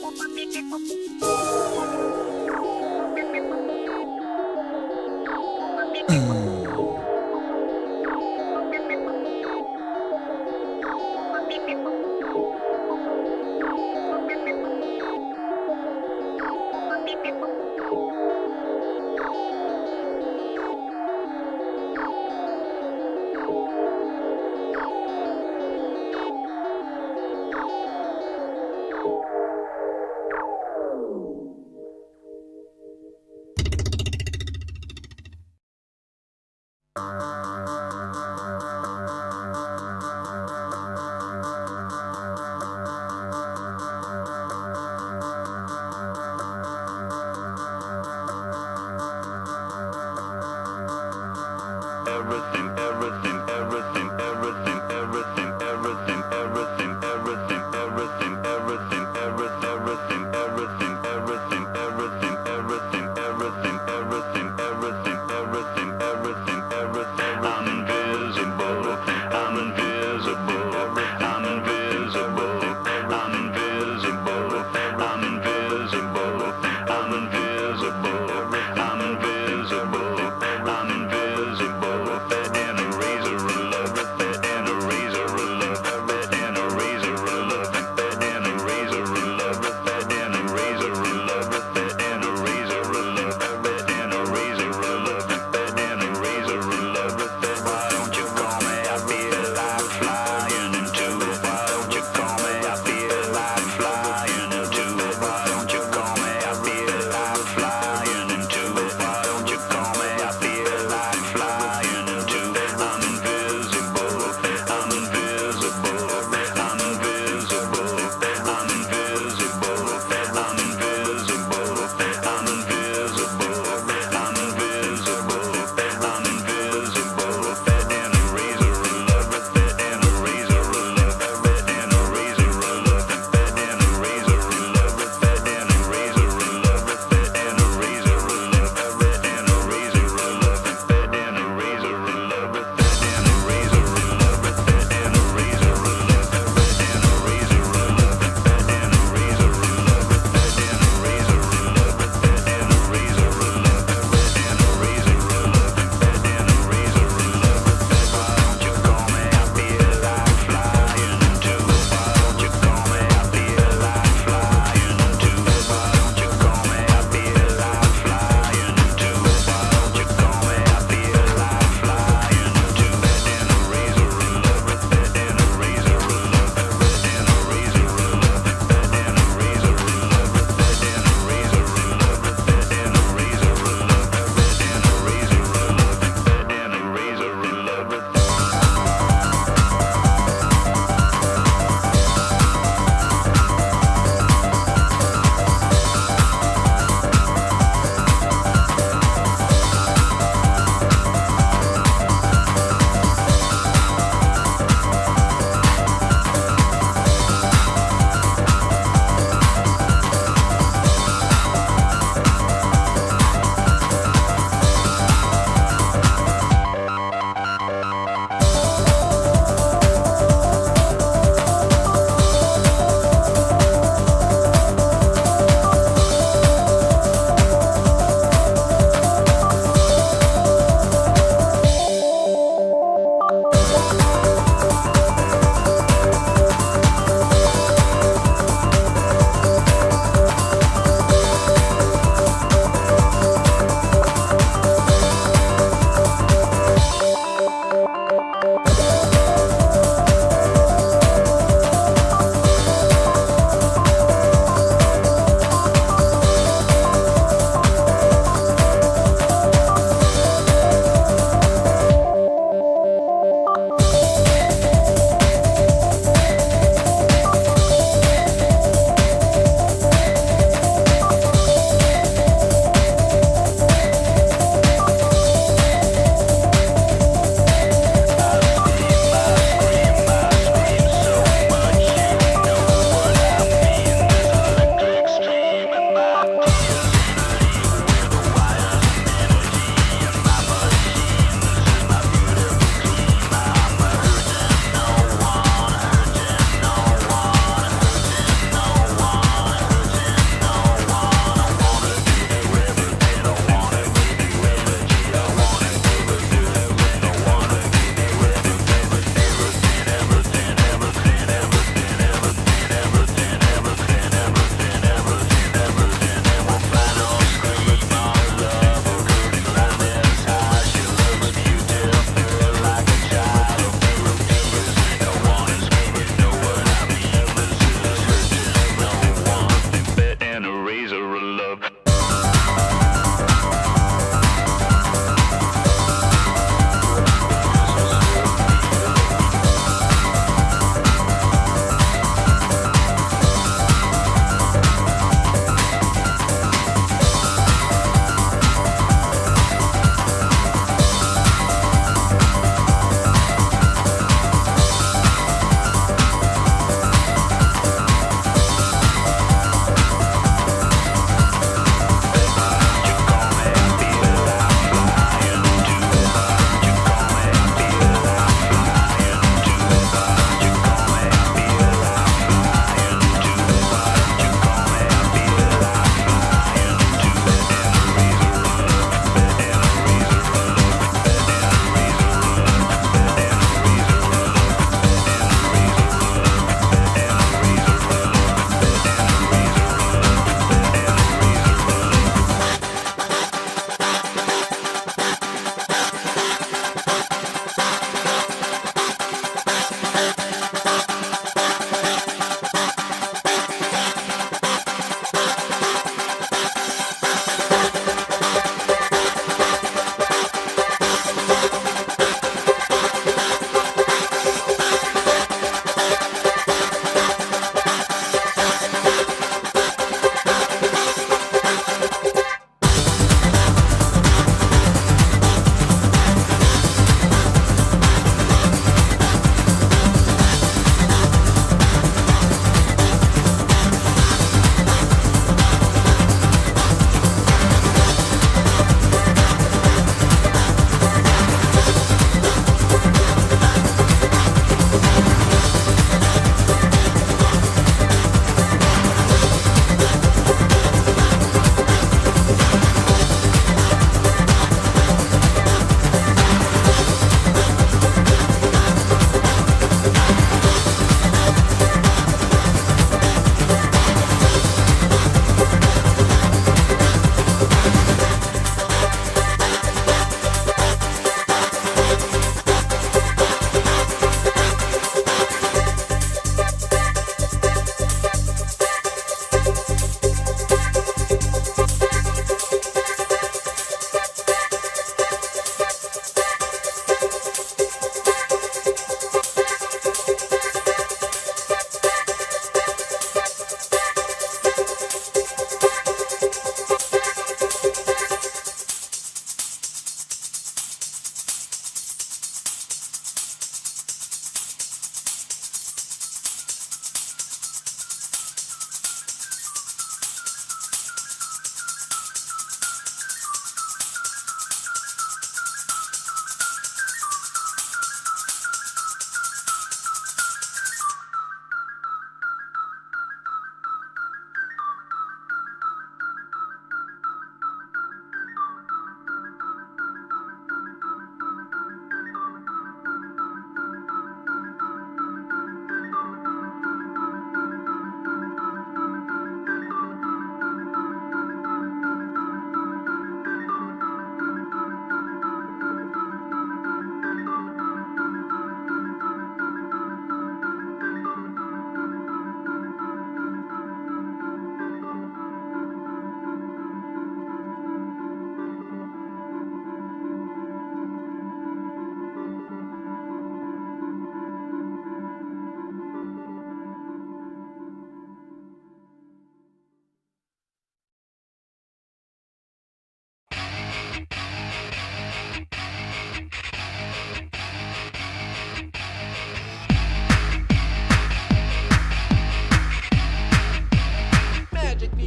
Everything.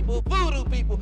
people, voodoo people.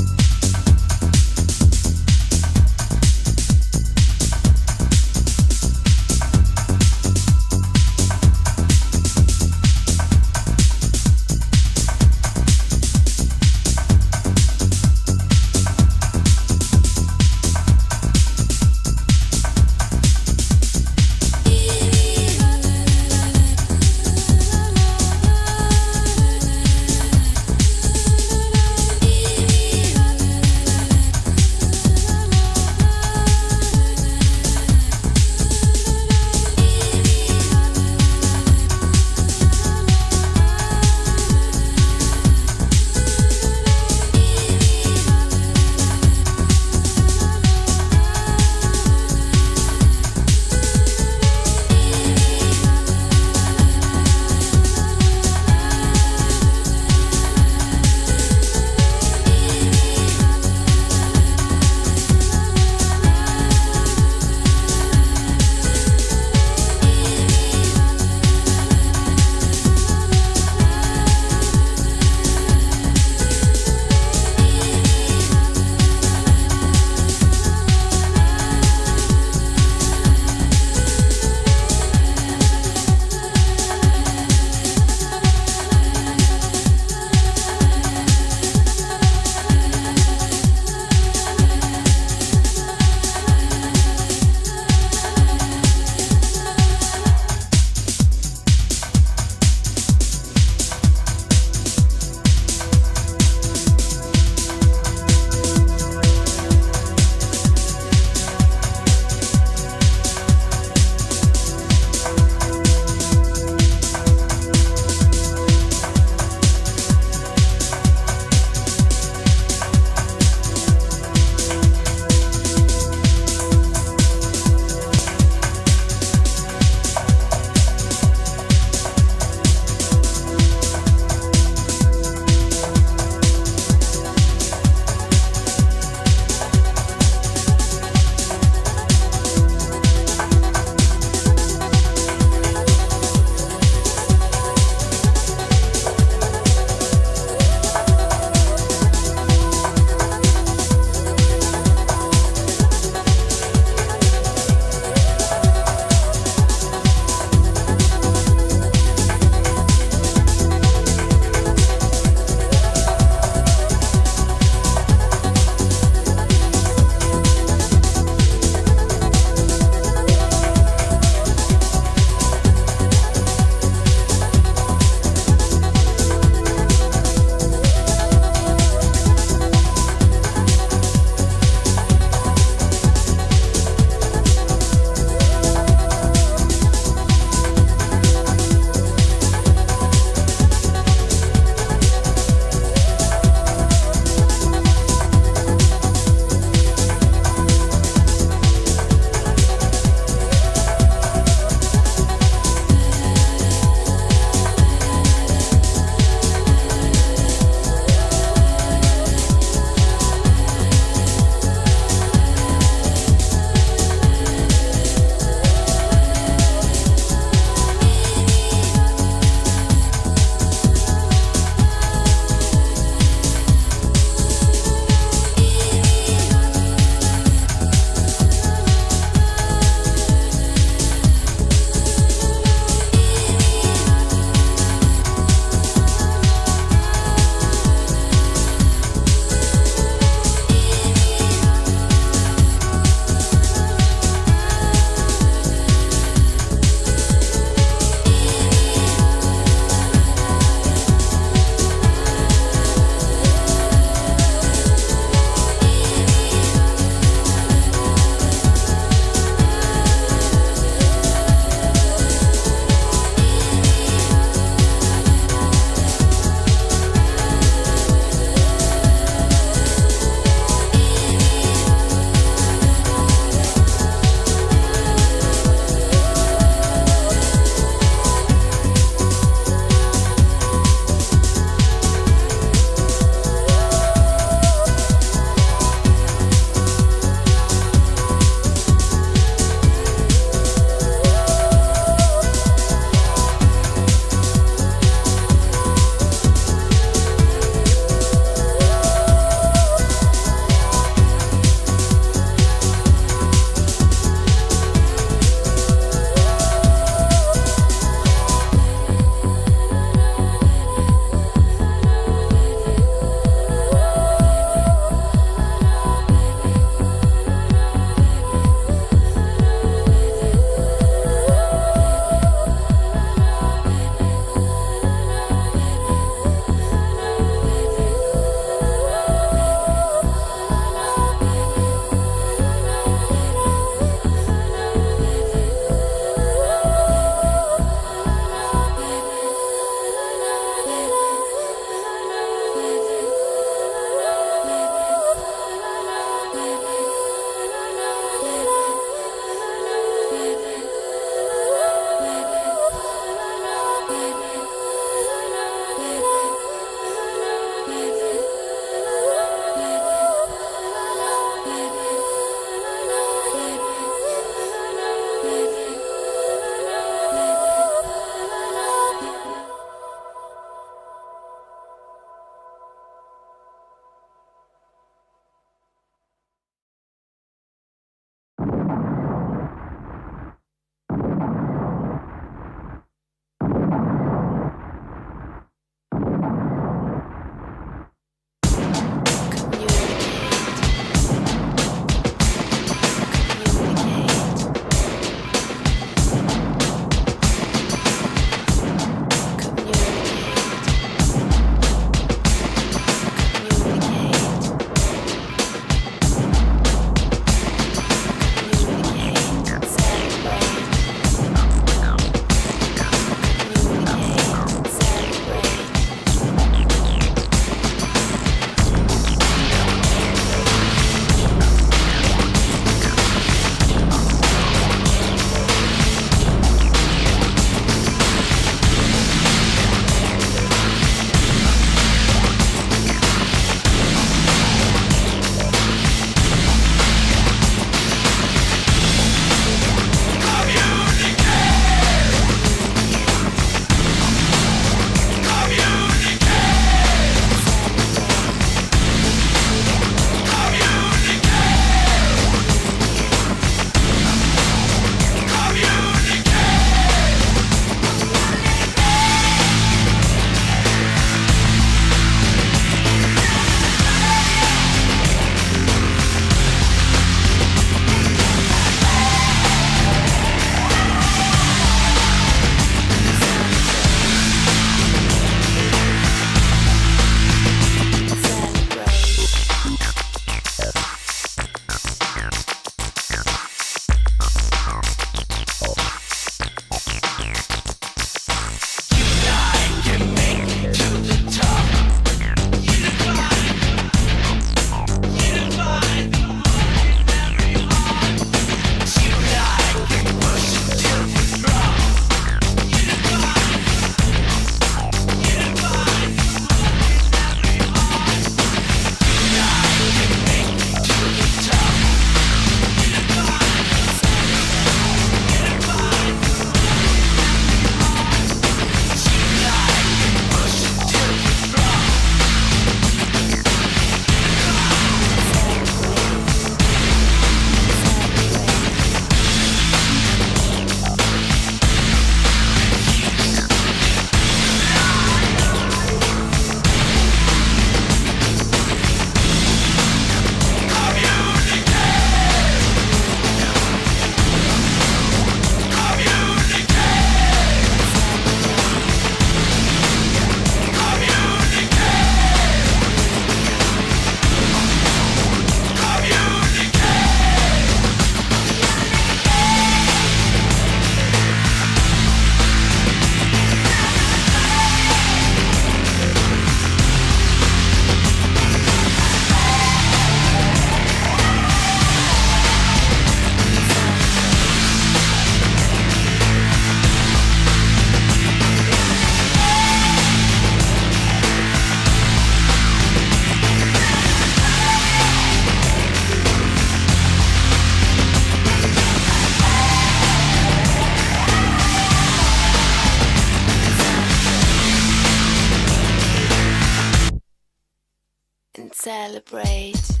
and celebrate.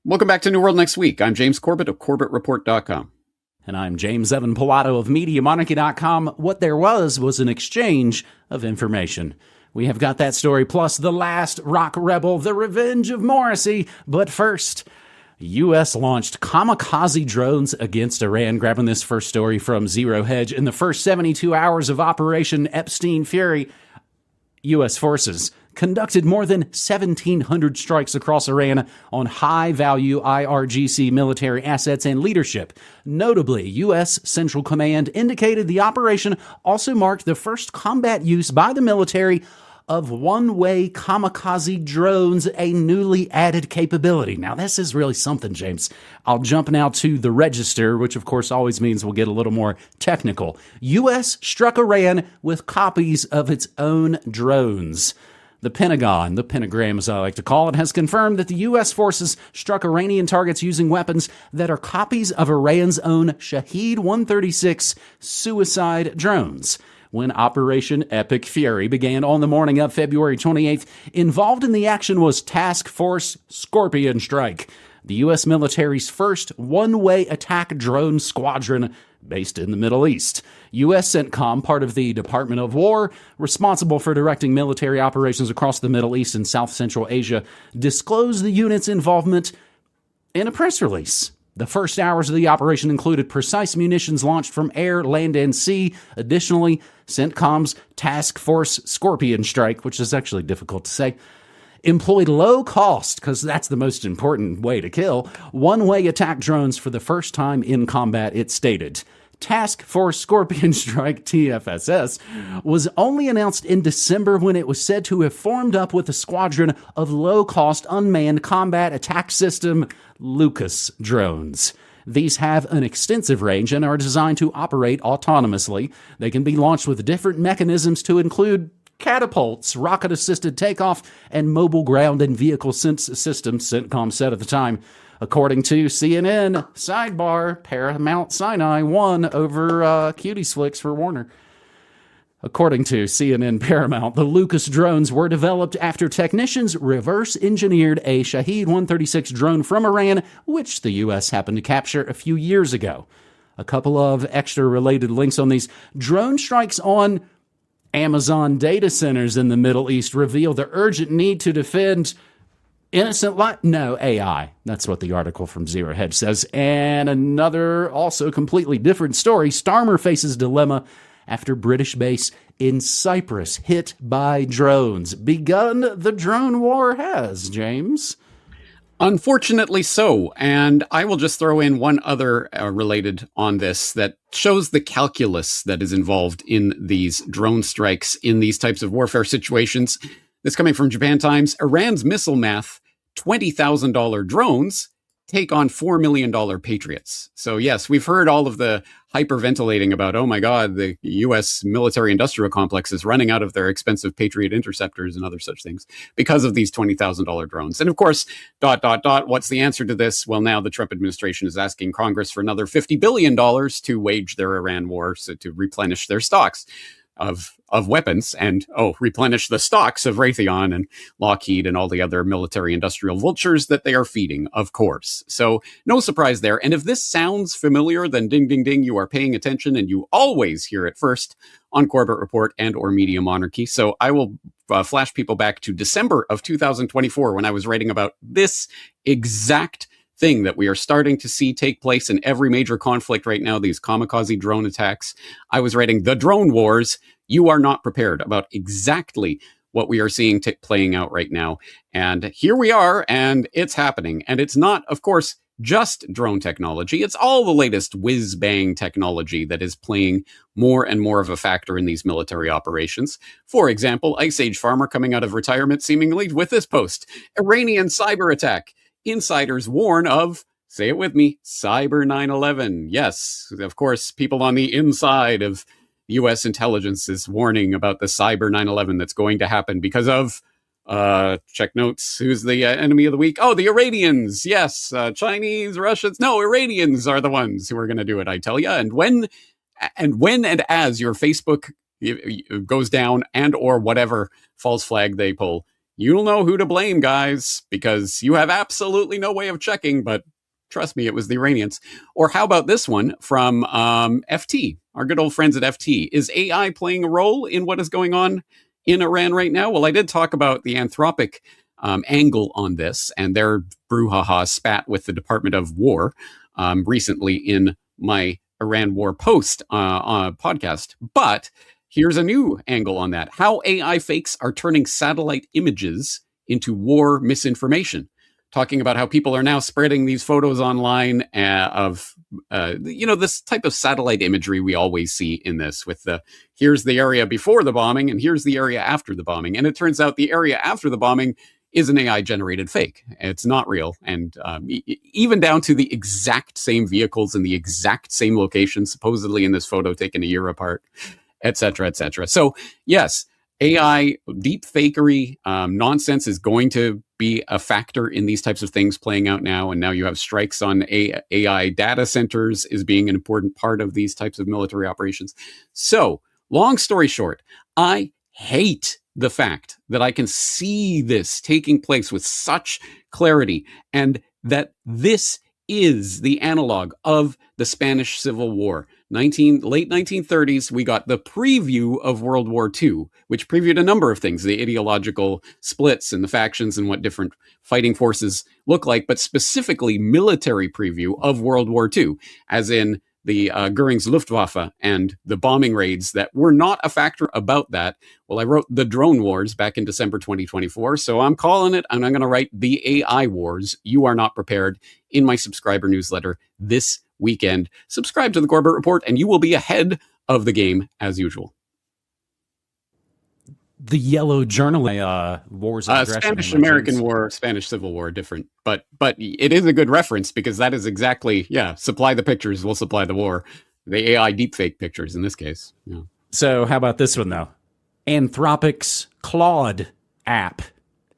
Welcome back to New World Next Week. I'm James Corbett of CorbettReport.com. And I'm James Evan Pilato of MediaMonarchy.com. What there was an exchange of information. We have got that story, plus The Last Rock Rebel, The Revenge of Morrissey. But first, U.S. launched kamikaze drones against Iran. Grabbing this first story from Zero Hedge. In the first 72 hours of Operation Epstein Fury, U.S. forces conducted more than 1,700 strikes across Iran on high-value IRGC military assets and leadership. Notably, U.S. Central Command indicated the operation also marked the first combat use by the military of one-way kamikaze drones, a newly added capability. Now, this is really something, James. I'll jump now to the register, which of course always means we'll get a little more technical. U.S. struck Iran with copies of its own drones. The Pentagon, the pentagram as I like to call it, has confirmed that the U.S. forces struck Iranian targets using weapons that are copies of Iran's own Shahed 136 suicide drones. When Operation Epic Fury began on the morning of February 28th, involved in the action was Task Force Scorpion Strike, the U.S. military's first one-way attack drone squadron based in the Middle East. U.S. CENTCOM, part of the Department of War, responsible for directing military operations across the Middle East and South Central Asia, disclosed the unit's involvement in a press release. The first hours of the operation included precise munitions launched from air, land, and sea. Additionally, CENTCOM's Task Force Scorpion Strike, which is actually difficult to say, employed low-cost, because that's the most important way to kill, one-way attack drones for the first time in combat, it stated. Task Force Scorpion Strike, TFSS, was only announced in December when it was said to have formed up with a squadron of low-cost unmanned combat attack system Lucas drones. These have an extensive range and are designed to operate autonomously. They can be launched with different mechanisms to include catapults, rocket-assisted takeoff, and mobile ground and vehicle sense systems, CENTCOM said at the time. According to CNN, sidebar, Paramount Sinai won over Cuties Flicks for Warner. According to CNN Paramount, the Lucas drones were developed after technicians reverse-engineered a Shahed 136 drone from Iran, which the U.S. happened to capture a few years ago. A couple of extra related links on these. Drone strikes on Amazon data centers in the Middle East reveal the urgent need to defend Innocent life? No, AI. That's what the article from Zero Hedge says. And another also completely different story. Starmer faces dilemma after British base in Cyprus hit by drones. Begun the drone war has, James. Unfortunately so. And I will just throw in one other related on this that shows the calculus that is involved in these drone strikes in these types of warfare situations. This coming from Japan Times. Iran's missile math, $20,000 drones take on $4 million Patriots. So yes, we've heard all of the hyperventilating about, oh my God, the U.S. military industrial complex is running out of their expensive Patriot interceptors and other such things because of these $20,000 drones. And of course, ... what's the answer to this? Well, now the Trump administration is asking Congress for another $50 billion to wage their Iran war, so to replenish their stocks of weapons and, replenish the stocks of Raytheon and Lockheed and all the other military industrial vultures that they are feeding, of course. So no surprise there. And if this sounds familiar, then ding, ding, ding, you are paying attention, and you always hear it first on Corbett Report and or Media Monarchy. So I will flash people back to December of 2024 when I was writing about this exact thing that we are starting to see take place in every major conflict right now, these kamikaze drone attacks. I was writing The Drone Wars. You are not prepared about exactly what we are seeing playing out right now. And here we are, and it's happening. And it's not, of course, just drone technology. It's all the latest whiz-bang technology that is playing more and more of a factor in these military operations. For example, Ice Age Farmer coming out of retirement seemingly with this post: Iranian cyber attack. Insiders warn of, say it with me, Cyber 9/11. Yes, of course, people on the inside of U.S. intelligence is warning about the Cyber 9/11 that's going to happen because of, check notes, who's the enemy of the week? Oh, the Iranians. Yes, Chinese, Russians. No, Iranians are the ones who are going to do it, I tell you. And when and as your Facebook goes down and or whatever false flag they pull, you'll know who to blame, guys, because you have absolutely no way of checking, but trust me, it was the Iranians. Or how about this one from FT, our good old friends at FT? Is AI playing a role in what is going on in Iran right now? Well, I did talk about the Anthropic angle on this and their brouhaha spat with the Department of War recently in my Iran War post podcast. But here's a new angle on that: how AI fakes are turning satellite images into war misinformation. Talking about how people are now spreading these photos online of, this type of satellite imagery we always see in this, with here's the area before the bombing and here's the area after the bombing. And it turns out the area after the bombing is an AI-generated fake. It's not real. And even down to the exact same vehicles and the exact same location, supposedly in this photo taken a year apart, et cetera, et cetera. So yes, AI deep fakery nonsense is going to be a factor in these types of things playing out now. And now you have strikes on AI data centers is being an important part of these types of military operations. So long story short, I hate the fact that I can see this taking place with such clarity, and that this is the analog of the Spanish Civil War. Late 1930s, we got the preview of World War II, which previewed a number of things, the ideological splits and the factions and what different fighting forces look like, but specifically military preview of World War II, as in the Goering's Luftwaffe and the bombing raids that were not a factor about that. Well, I wrote The Drone Wars back in December 2024, so I'm calling it, and I'm going to write The AI Wars. You are not prepared in my subscriber newsletter this weekend. Subscribe to the Corbett Report, and you will be ahead of the game as usual. The Yellow Journal wars of aggression. Spanish-American War, Spanish Civil War, different. But it is a good reference because that is exactly, supply the pictures, we'll supply the war. The AI deepfake pictures in this case. Yeah. So how about this one, though? Anthropic's Claude app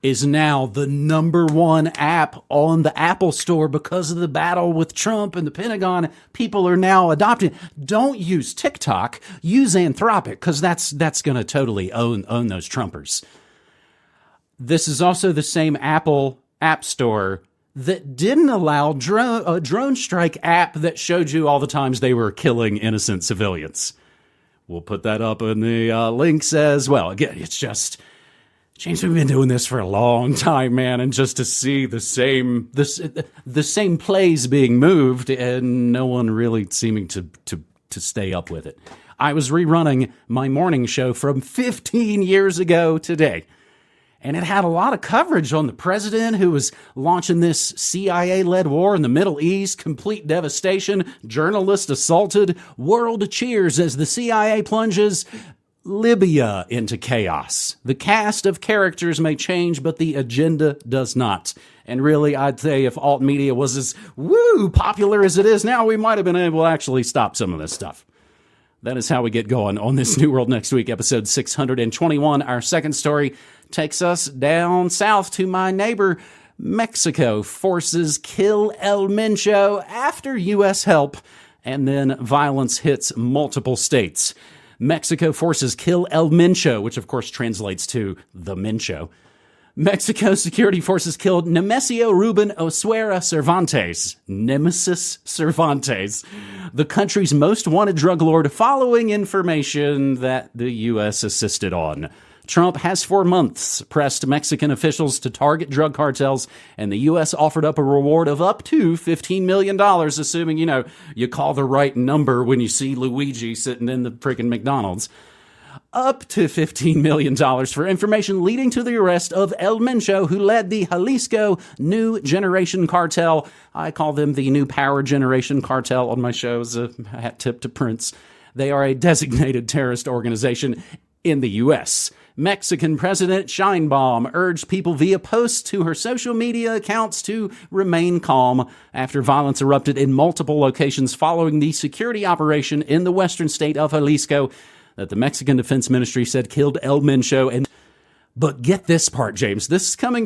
is now the #1 app on the Apple Store because of the battle with Trump and the Pentagon. People are now adopting. Don't use TikTok. Use Anthropic, because that's going to totally own those Trumpers. This is also the same Apple App Store that didn't allow a drone strike app that showed you all the times they were killing innocent civilians. We'll put that up in the links as well. Again, it's just James, we've been doing this for a long time, man, and just to see the same plays being moved and no one really seeming to stay up with it. I was rerunning my morning show from 15 years ago today, and it had a lot of coverage on the president who was launching this CIA-led war in the Middle East, complete devastation, journalists assaulted, world cheers as the CIA plunges Libya into chaos. The cast of characters may change, but the agenda does not. And really, I'd say if alt media was as popular as it is now, we might have been able to actually stop some of this stuff. That is how we get going on this New World Next Week, episode 621. Our second story takes us down south to my neighbor, Mexico. Forces kill El Mencho after U.S. help, and then violence hits multiple states. Mexico forces kill El Mencho, which of course translates to the Mencho. Mexico security forces killed Nemesio Ruben Osuera Cervantes, Nemesis Cervantes, the country's most wanted drug lord, following information that the U.S. assisted on. Trump has for months pressed Mexican officials to target drug cartels, and the U.S. offered up a reward of up to $15 million, assuming, you call the right number when you see Luigi sitting in the freaking McDonald's. Up to $15 million for information leading to the arrest of El Mencho, who led the Jalisco New Generation Cartel. I call them the New Power Generation Cartel on my show as a hat tip to Prince. They are a designated terrorist organization in the U.S. Mexican President Sheinbaum urged people via posts to her social media accounts to remain calm after violence erupted in multiple locations following the security operation in the western state of Jalisco that the Mexican Defense Ministry said killed El Mencho. But get this part, James. This is coming